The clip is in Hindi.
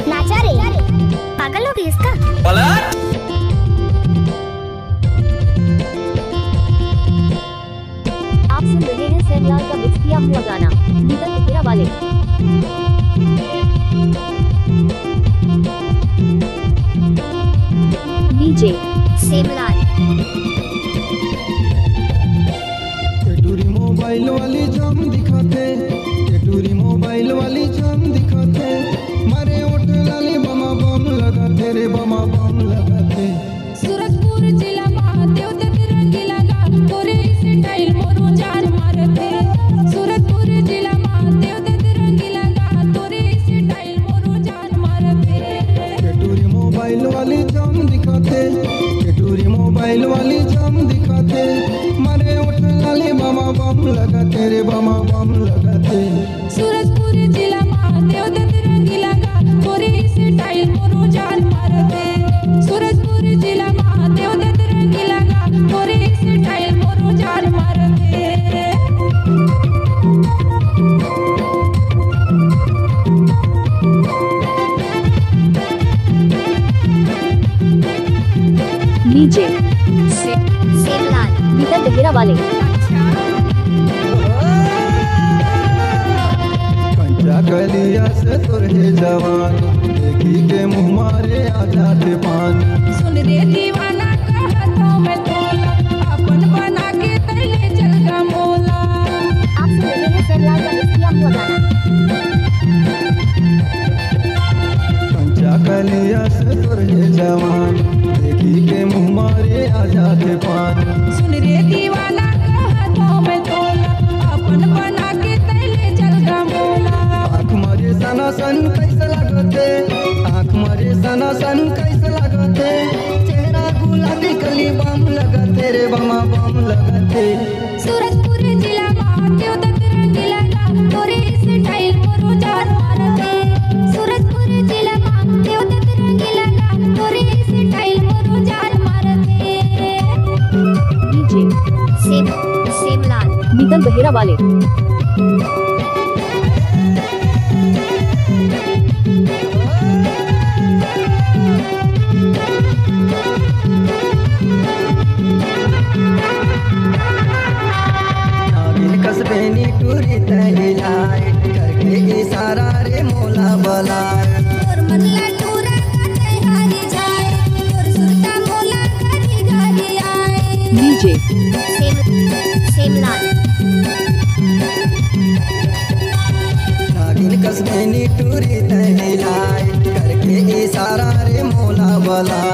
नाचा रे, पागल हो गई इसका। आप सुन रहे हैं सैमलाल का मिक्स किया हुआ गाना नीतन तिहेरा वाले। डीजे सैमलाल। केटूरी मोबाइल वाली जाम दिखाते, केटूरी मोबाइल वाली जाम दिखाते, मारे ओठ लाली बमा बम लगाते रे, बमा बम लगाते। सूरजपुर जिला महादेव ते तिरंगी लगा, तोरे स्टाइल मोरू जान मारते। सूरजपुर जिला महादेव ते तिरंगी लगा, तोरे स्टाइल मोरू जान मारते। केटूरी मोबाइल वाली जाम दिखाते, केटूरी मोबाइल वाली जाम दिखाते, मारे ओठ लाली बमा बम लगाते रे, बमा बम लगाते। सूरजपुर जिला महादेव ते तिरंगी लगा, तोरे स्टाइल मोरू जान मारते। सूरजपुर जिला महादेव ते तिरंगी लगा, तोरे स्टाइल मोरू जान मारते। डीजे सैमलाल नीतन तिहेरा वाले। कंचा कलिया से तुरहे जवान, देखी के मुँह मारे आ जाते पानी। सुन रे दीवाना कहता मैं तोला, अपन बना के तैले चल गा मोला। आप सुन रहे हैं सैमलाल का मिक्स किया हुआ गाना। कंचा कलिया से तुरहे जवान, देखी के मुँह मारे आ जाते पानी। सुन रे दीवाना कहता मैं तोला, अपन बना के तैले चल गा मोला। आँख मारे सना सन कैसे लगते, आँख मारे सना सन कैसे लगते, चेहरा गुलाबी कली बम लगते रे, बमा बम लगते। सूरजपुर जिला महादेव ते तिरंगी लगा, तोरे स्टाइल मोरू जान मारते। सूरजपुर जिला महादेव ते तिरंगी लगा, तोरे स्टाइल मोरू जान मारते। डीजे सैमलाल नीतन तिहेरा वाले। नागिन कसबे नी टूरी तहिलाए, करके इशारा रे मोला बलाए। तोर मन लटूरा कते हारी जाए, तोर सुरता मोला करी घरी आए। डीजे सैमलाल। नागिन कसबे नी टूरी तहिलाए, करके इशारा रे मोला बलाए।